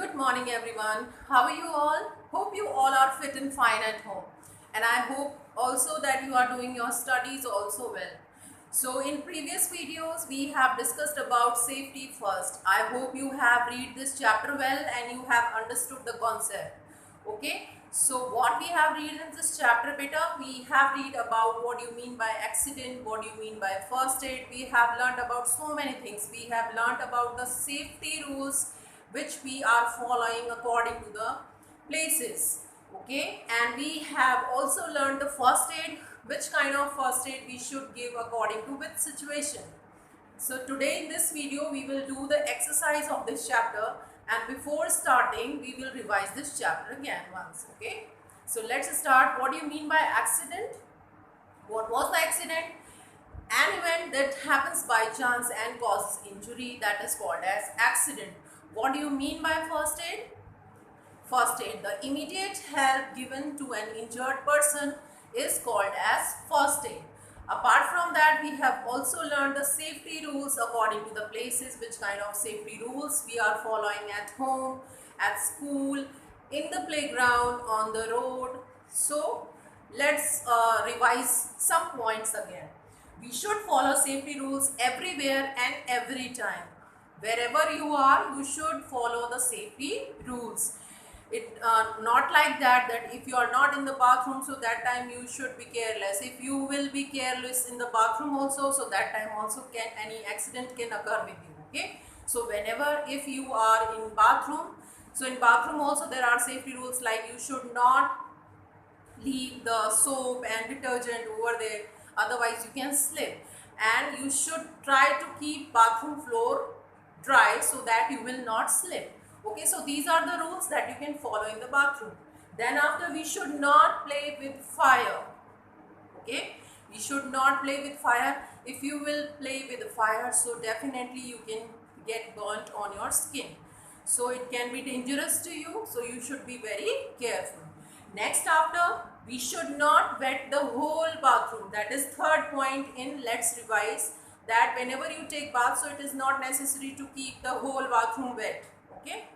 Good morning, everyone. How are you all? Hope you all are fit and fine at home. And I hope also that you are doing your studies also well. So in previous videos, we have discussed about safety first. I hope you have read this chapter well and you have understood the concept. Okay. So what we have read in this chapter beta, we have read about what you mean by accident, what you mean by first aid. We have learned about so many things. We have learned about the safety rules which we are following according to the places. Okay, and we have also learned the first aid, which kind of first aid we should give according to which situation. So today in this video we will do the exercise of this chapter, and before starting we will revise this chapter again once. Okay, so let's start. What do you mean by accident? What was the accident? An event that happens by chance and causes injury, that is called as accident. What do you mean by first aid? First aid, the immediate help given to an injured person, is called as first aid. Apart from that, we have also learned the safety rules according to the places, which kind of safety rules we are following at home, at school, in the playground, on the road. So let's revise some points again. We should follow safety rules everywhere and every time. Wherever you are, you should follow the safety rules. It not like that if you are not in the bathroom, so that time you should be careless. If you will be careless in the bathroom also, so that time also any accident can occur with you. Okay, so whenever if you are in bathroom, so in bathroom also there are safety rules, like you should not leave the soap and detergent over there, otherwise you can slip. And you should try to keep bathroom floor dry so that you will not slip. Okay, so these are the rules that you can follow in the bathroom. Then after, we should not play with fire. Okay, we should not play with fire. If you will play with the fire, so definitely you can get burnt on your skin, so it can be dangerous to you, so you should be very careful. Next, after, we should not wet the whole bathroom. That is third point in let's revise, that whenever you take bath, so it is not necessary to keep the whole bathroom wet. Okay,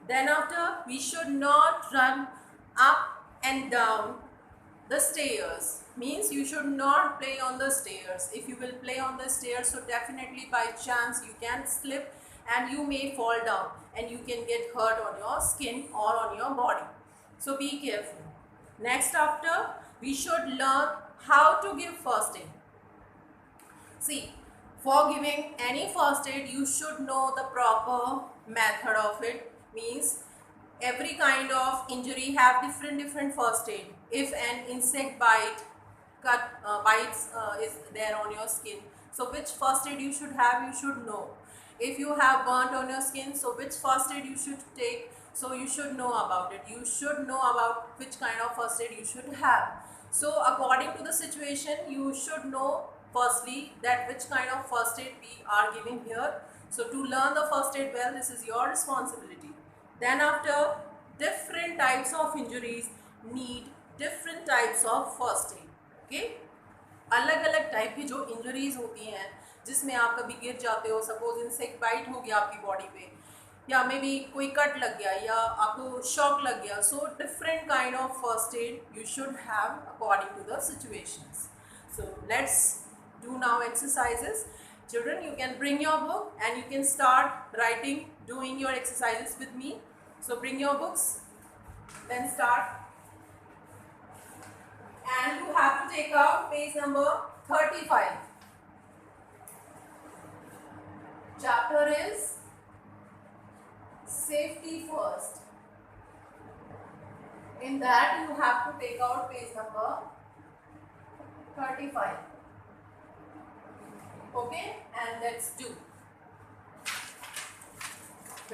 then after, we should not run up and down the stairs. Means you should not play on the stairs. If you will play on the stairs, so definitely by chance you can slip and you may fall down and you can get hurt on your skin or on your body. So be careful. Next, after, we should learn how to give first aid. See, for giving any first aid, you should know the proper method of it. Means every kind of injury have different first aid. If an insect bites is there on your skin, so which first aid you should have, you should know. If you have burnt on your skin, so which first aid you should take, so you should know about it. You should know about which kind of first aid you should have. So according to the situation, you should know firstly that which kind of first aid we are giving here. So to learn the first aid well, this is your responsibility. Then after, different types of injuries need different types of first aid. Okay, अलग अलग type की जो injuries होती हैं, जिसमें आप कभी गिर जाते हो, सपोज इंसेक्ट बाइट हो गया आपकी बॉडी पे, या मे बी कोई कट लग गया या आपको शॉक लग गया, so different kind of first aid you should have according to the situations. So let's do now exercises. Children, you can bring your book and you can start writing, doing your exercises with me. So bring your books, then start. And you have to take out page number 35. Chapter is safety first. In that you have to take out page number 35. Okay, and let's do.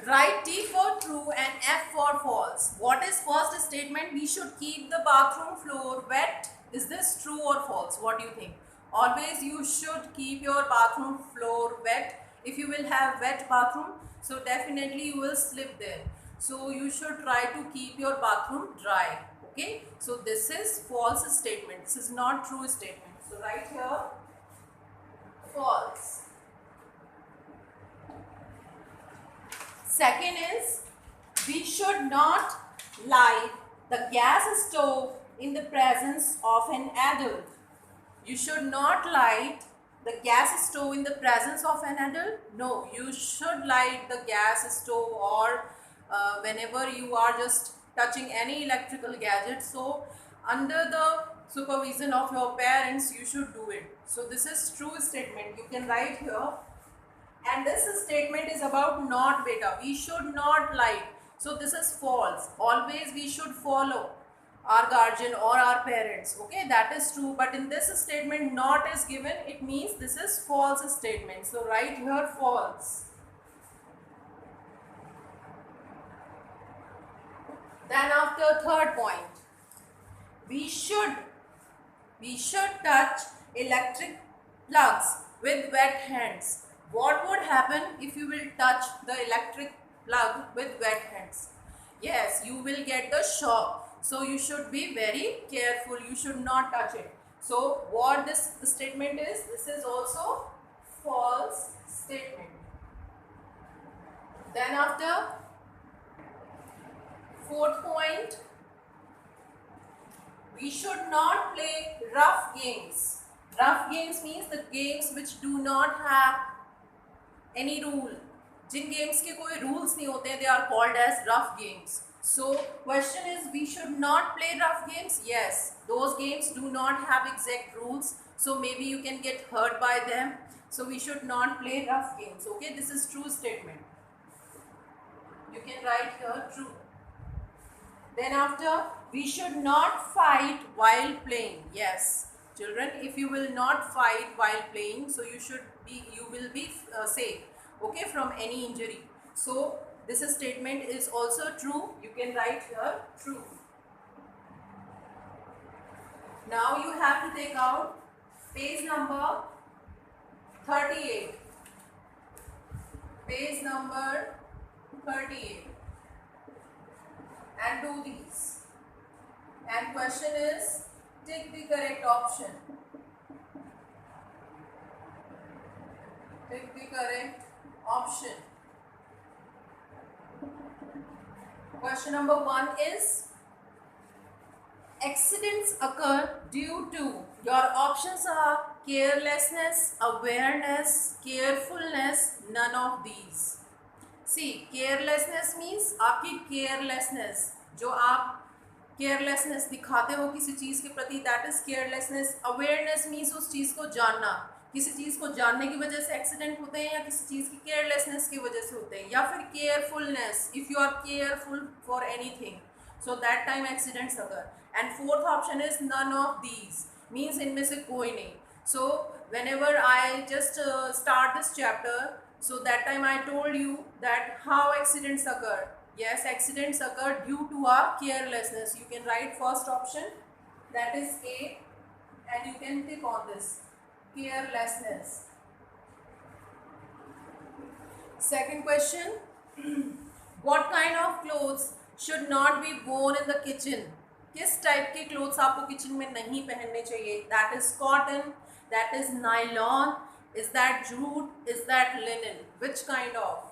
Write T for true and F for false. What is first statement? We should keep the bathroom floor wet. Is this true or false? What do you think? Always you should keep your bathroom floor wet. If you will have wet bathroom, so definitely you will slip there. So you should try to keep your bathroom dry. Okay, so this is false statement. This is not true statement. So write here false. Second is We should not light the gas stove in the presence of an adult. You should not light the gas stove in the presence of an adult. No, you should light the gas stove or whenever you are just touching any electrical gadget. So under the supervision of your parents, you should do it. So this is true statement. You can write here. And this statement is about not beta. We should not light. So this is false. Always we should follow our guardian or our parents. Okay, that is true. But in this statement, not is given. It means this is false statement. So write here false. Then after third point, we should touch electric plugs with wet hands. What would happen if you will touch the electric plug with wet hands? Yes, you will get the shock. So you should be very careful. You should not touch it. So what this statement is, this is also false statement. Then after fourth point, we should not play rough games. Rough games means the games which do not have any rule. जिन games के कोई rules नहीं होते, they are called as rough games. So question is, we should not play rough games. Yes, those games do not have exact rules. So maybe you can get hurt by them. So we should not play rough games. Okay, this is true statement. You can write here true. Then after, we should not fight while playing. Yes, children, if you will not fight while playing, so you will be safe, okay, from any injury. So this statement is also true. You can write here true. Now you have to take out page number 38. Page number 38. And do these. And question is, take the correct option. Take the correct option. Question number 1 is, accidents occur due to, your options are carelessness, awareness, carefulness, none of these. See, carelessness means आपकी carelessness, जो आप carelessness दिखाते हो किसी चीज़ के प्रति, that is carelessness. Awareness means उस चीज़ को जानना, किसी चीज़ को जानने की वजह से एक्सीडेंट होते हैं या किसी चीज़ की केयरलेसनेस की वजह से होते हैं, या फिर carefulness, if you are careful for anything, so that time accidents अगर. And fourth option is none of these, means इनमें से कोई नहीं. So whenever I just start this chapter, so that time I told you that how accidents occur. Yes, accidents occur due to our carelessness. You can write first option, that is A, and you can tick on this, carelessness. Second question, what kind of clothes should not be worn in the kitchen? किस type के clothes आपको kitchen में नहीं पहनने चाहिए? That is cotton, that is nylon, is that jute, is that linen? Which kind of?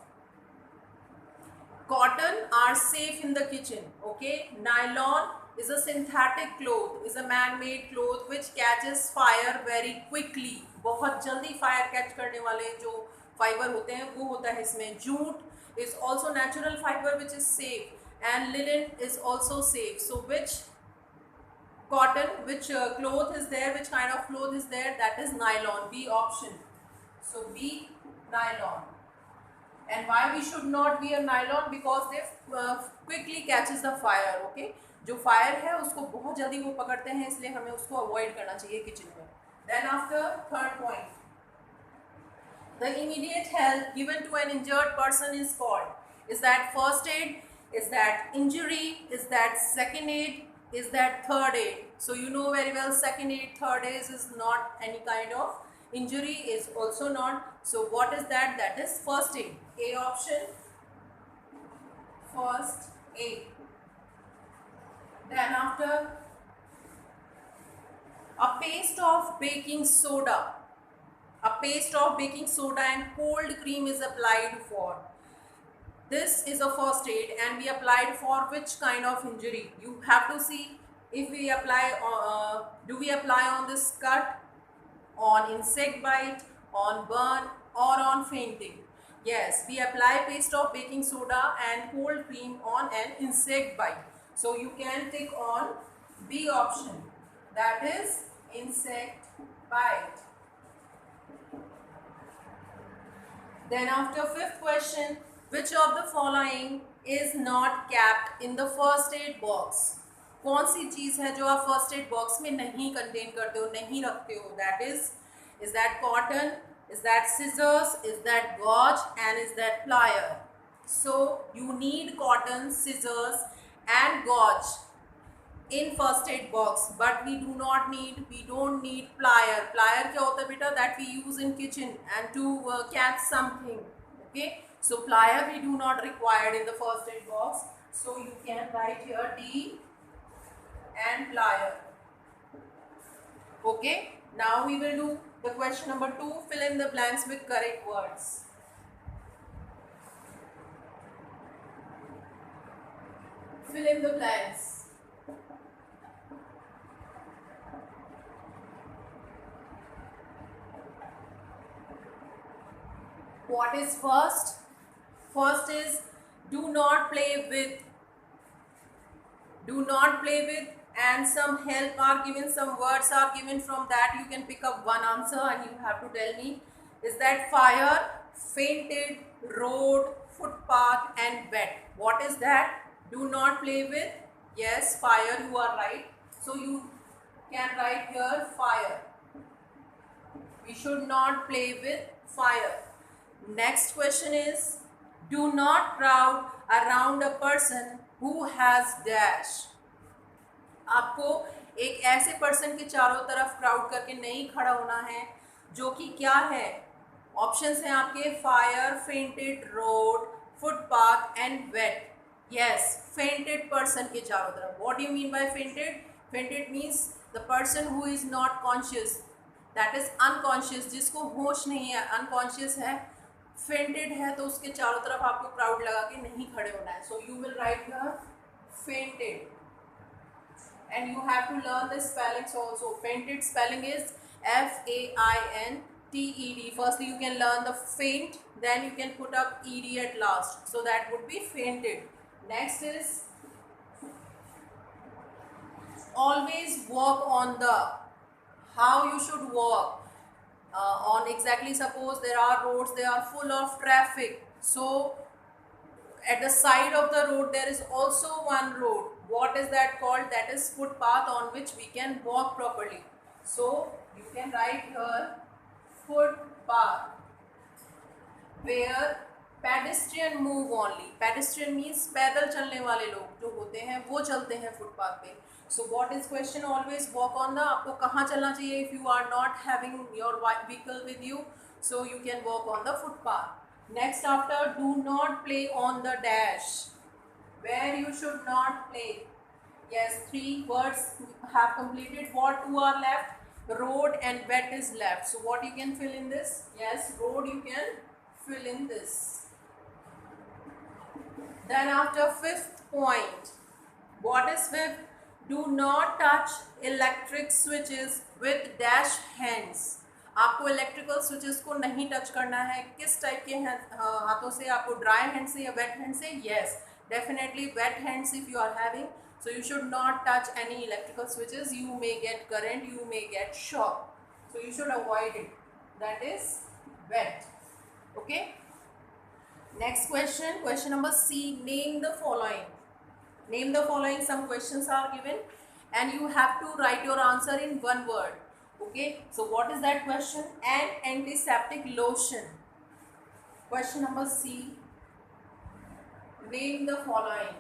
Cotton are safe in the kitchen, okay? Nylon is a synthetic cloth, is a man-made cloth which catches fire very quickly. बहुत जल्दी fire catch करने वाले जो fibre होते हैं वो होता है इसमें. Jute is also natural fiber which is safe, and linen is also safe. So which cotton, which cloth is there, which kind of cloth is there? That is nylon, B option. So B, nylon. And why we should not wear nylon? Because they quickly catches the fire, okay? जो fire है उसको बहुत जल्दी वो पकड़ते हैं, इसलिए हमें उसको अवॉइड करना चाहिए किचन में. Then after third point, the immediate help given to an injured person is called. Is that first aid? Is that injury? Is that second aid? Is that third aid? So you know very well second aid, third aid is not any kind of injury, is also not. So what is that? That is first aid. A option, first aid. Then after, a paste of baking soda. A paste of baking soda and cold cream is applied for. this is a first aid and we applied for which kind of injury. You have to see if we apply, do we apply on this cut, on insect bite, on burn, or on fainting. Yes, we apply paste of baking soda and cold cream on an insect bite. So you can tick on B option, that is insect bite. Then after fifth question, which of the following is not kept in the first aid box? कौन सी चीज है जो आप first aid box में नहीं contain करते हो, नहीं रखते हो? That is that cotton, is that scissors, is that gauze and is that plier? So you need cotton, scissors and gauze in first aid box, but we don't need plier. Plier क्या होता है बेटा? That we use in kitchen and to catch something. Okay, so plier we do not required in the first aid box, so you can write here D and plier. Okay, now we will do the question number 2. Fill in the blanks with correct words. Fill in the blanks. What is first? First is do not play with. Do not play with, and some help are given, some words are given. From that you can pick up one answer and you have to tell me, is that fire, fainted, road, footpath and wet? What is that? Do not play with. Yes, fire, you are right. So you can write here fire. We should not play with fire. Next question is, do not crowd around a person who has dash. आपको एक ऐसे person के चारों तरफ crowd करके नहीं खड़ा होना है जो कि क्या है? ऑप्शंस हैं आपके fire, fainted, road, footpath and wet. Yes, fainted person के चारों तरफ. What do you mean by fainted? Fainted means the person who is not conscious, that is unconscious, जिसको होश नहीं है, अनकॉन्शियस है, फेंटेड है, तो उसके चारों तरफ आपको क्राउड लगा के नहीं खड़े होना है. So you will write here fainted and you have to learn the spellings also. Fainted spelling is FAINTED. Firstly you can learn the faint, then you can put up ED at last, so that would be fainted. Next is always walk on the. How you should walk on exactly? Suppose there are roads, they are full of traffic, so at the side of the road there is also one road. What is that called? That is footpath, on which we can walk properly. So you can write here footpath, where pedestrian move only. Pedestrian means पैदल चलने वाले लोग जो होते हैं वो चलते हैं फुटपाथ पे. So what is question? Always walk on the. आपको कहाँ चलना चाहिए? If you are not having your vehicle with you, so you can walk on the footpath. Next, after do not play on the dash, where you should not play. Yes, 3 words have completed. What 2 are left? Road and wet is left. So what you can fill in this? Yes, road you can fill in this. Then after fifth point, what is fifth? Do not touch electric switches with dash hands. आपको electrical switches को नहीं touch करना है. किस type के हाथों से? आपको ड्राई हैंड से या वेट हैंड से? Yes, definitely wet hands if you are having. So you should not touch any electrical switches. You may get current, you may get shock. So you should avoid it. That is wet. Okay. Next question, question number C. Name the following. Name the following. Some questions are given and you have to write your answer in one word. Okay. So what is that question? An antiseptic lotion. Question number C. Name the following.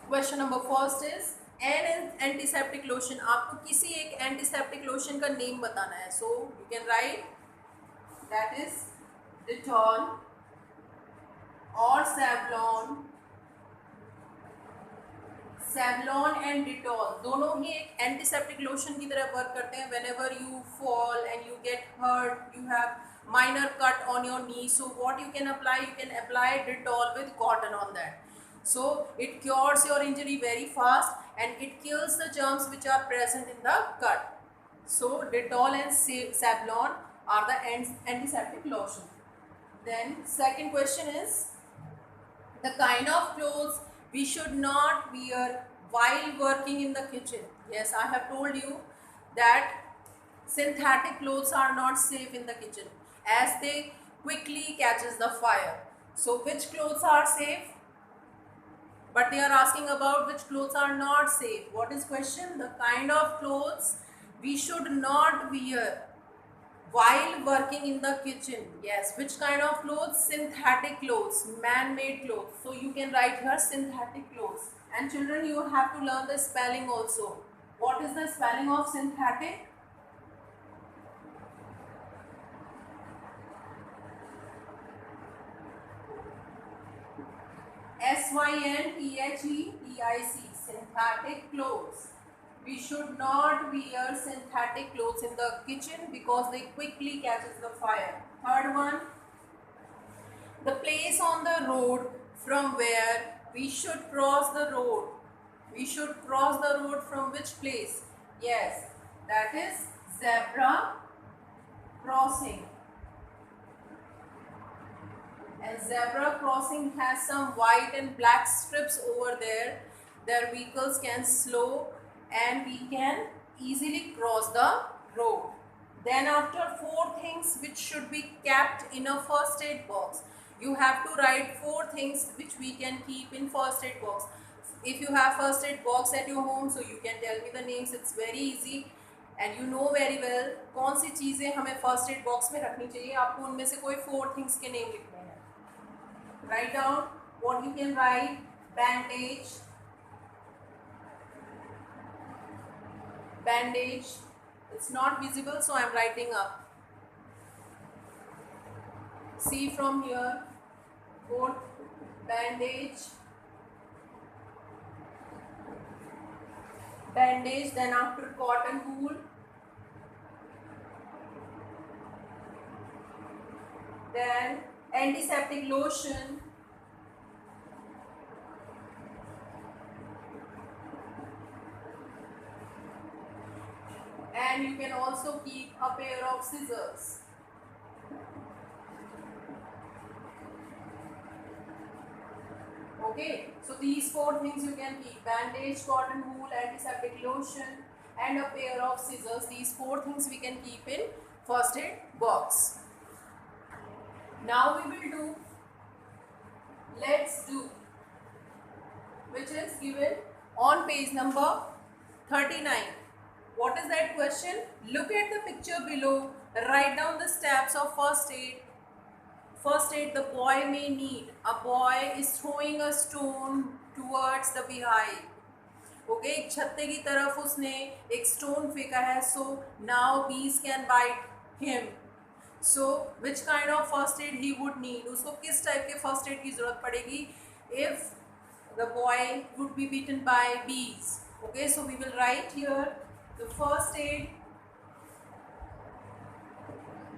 Question number first is an antiseptic lotion. आपको किसी एक antiseptic lotion का name बताना है. So you can write that is Dettol or Savlon, Savlon and Dettol दोनों ही एक antiseptic lotion की तरह वर्क करते हैं. whenever you fall and you get hurt, you have minor cut on your knee, so what you can apply, you can apply Dettol with cotton on that, so it cures your injury very fast and it kills the germs which are present in the cut. So Dettol and Savlon are the antiseptic lotion. Then second question is the kind of clothes we should not wear while working in the kitchen. Yes, I have told you that synthetic clothes are not safe in the kitchen as they quickly catches the fire. So which clothes are safe? But they are asking about which clothes are not safe. What is question? The kind of clothes we should not wear while working in the kitchen. Yes, which kind of clothes? Synthetic clothes, man-made clothes. So you can write here synthetic clothes. And children, you have to learn the spelling also. What is the spelling of synthetic? synthetic, synthetic clothes. We should not wear synthetic clothes in the kitchen because they quickly catches the fire. Third one, the place on the road from where we should cross the road. We should cross the road from which place? Yes, that is zebra crossing. And zebra crossing has some white and black strips over there. Their vehicles can slow and we can easily cross the road. Then after 4 things which should be kept in a first aid box. You have to write 4 things which we can keep in first aid box. If you have first aid box at your home, so you can tell me the names. It's very easy and you know very well कौन सी चीज़ें हमें first aid box में रखनी चाहिए. आपको उनमें से कोई 4 things के नेम लिखने हैं. Write down what you can write. Bandage, bandage. It's not visible, so I'm writing up. See from here. Put bandage, bandage. Then after cotton wool. Then antiseptic lotion. And you can also keep a pair of scissors. Okay, so these 4 things you can keep: bandage, cotton wool, antiseptic lotion and a pair of scissors. These 4 things we can keep in first aid box. Now we will do let's do, which is given on page number 39. What is that question? Look at the picture below. Write down the steps of first aid. First aid the boy may need. A boy is throwing a stone towards the beehive. Okay, एक छत्ते की तरफ उसने एक stone फेंका है. So now bees can bite him. So which kind of first aid he would need? उसको किस टाइप के first aid की ज़रूरत पड़ेगी if the boy would be bitten by bees? Okay, so we will write here the first aid.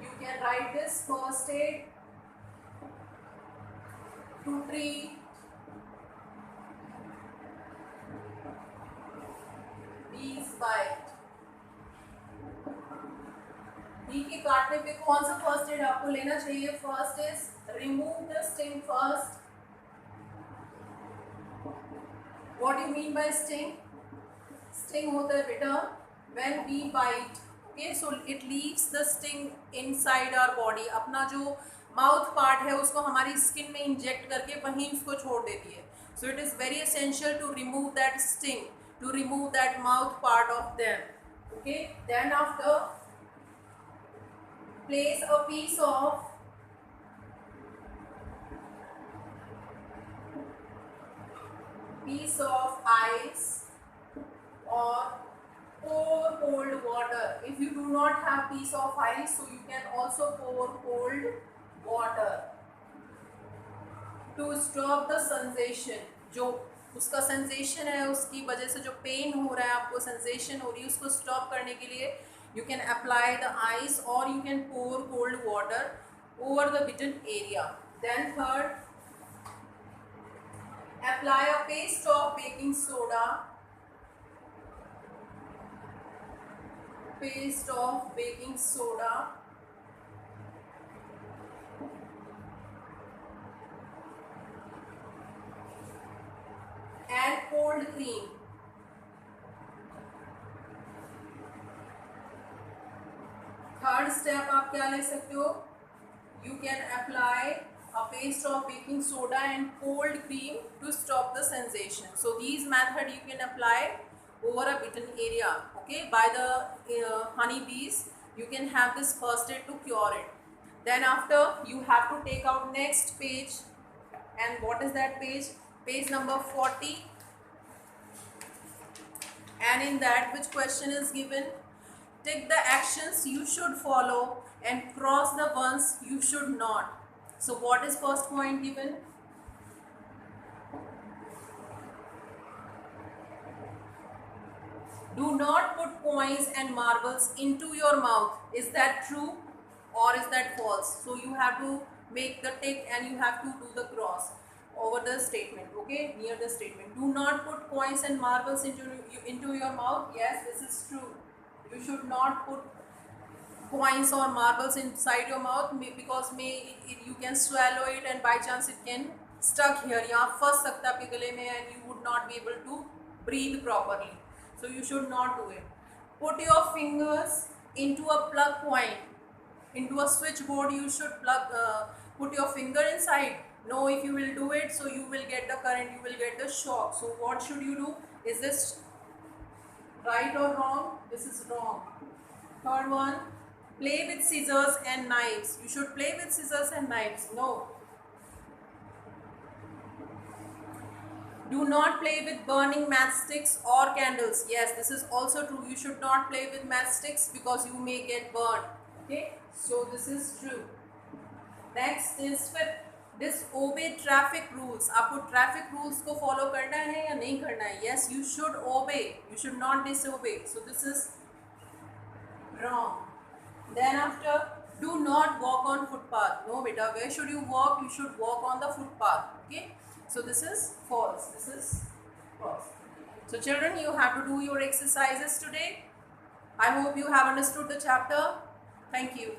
You can write this first aid to treat bees bite. Bee के काटने पे कौन सा first aid आपको लेना चाहिए? First is remove the sting first. What you mean by sting? Sting होता है बेटा when bee bite. Okay, so it leaves the sting inside our body. अपना जो माउथ पार्ट है उसको हमारी स्किन में इंजेक्ट करके वहीं उसको छोड़ देती है. So it is very essential to remove that sting, to remove that mouth part of them. Okay, then after place a piece of ice or pour cold water. If you do not have piece of ice, so you can also pour cold water to stop the sensation. जो उसका sensation है, उसकी वजह से जो pen हो रहा है, आपको सेंसेशन हो रही है, उसको स्टॉप करने के लिए you can apply the ice और you can pour cold water over the bitten area. Then third, apply a paste of baking soda, paste of baking soda and cold cream. Third step आप क्या ले सकते हो, you can apply a paste of baking soda and cold cream to stop the sensation. So these method you can apply over a bitten area, okay, by the honey bees. You can have this first aid to cure it. Then after you have to take out next page, and what is that page? Page number 40. And in that, which question is given? Take the actions you should follow and cross the ones you should not. So what is first point given? Do not put coins and marbles into your mouth. Is that true or is that false? So you have to make the tick and you have to do the cross over the statement, okay, near the statement. Do not put coins and marbles into your mouth. Yes, this is true. You should not put coins or marbles inside your mouth because you can swallow it and by chance it can stuck here. यहाँ फंस सकता है आपके गले में and you would not be able to breathe properly. So you should not do it. Put your fingers into a plug point. Into a switchboard you should put your finger inside. No, if you will do it, so you will get the current, you will get the shock. So what should you do? Is this right or wrong? This is wrong. Third one, play with scissors and knives. You should play with scissors and knives. No. Do not play with burning matchsticks or candles. Yes, this is also true. You should not play with matchsticks because you may get burned. Okay, so this is true. Next is fifth, disobey traffic rules. आपको traffic rules को follow करना है या नहीं करना है? Yes, you should obey. You should not disobey. So this is wrong. Then after, do not walk on footpath. No beta, where should you walk? You should walk on the footpath. Okay, so this is false. This is false. So children, you have to do your exercises today. I hope you have understood the chapter. Thank you.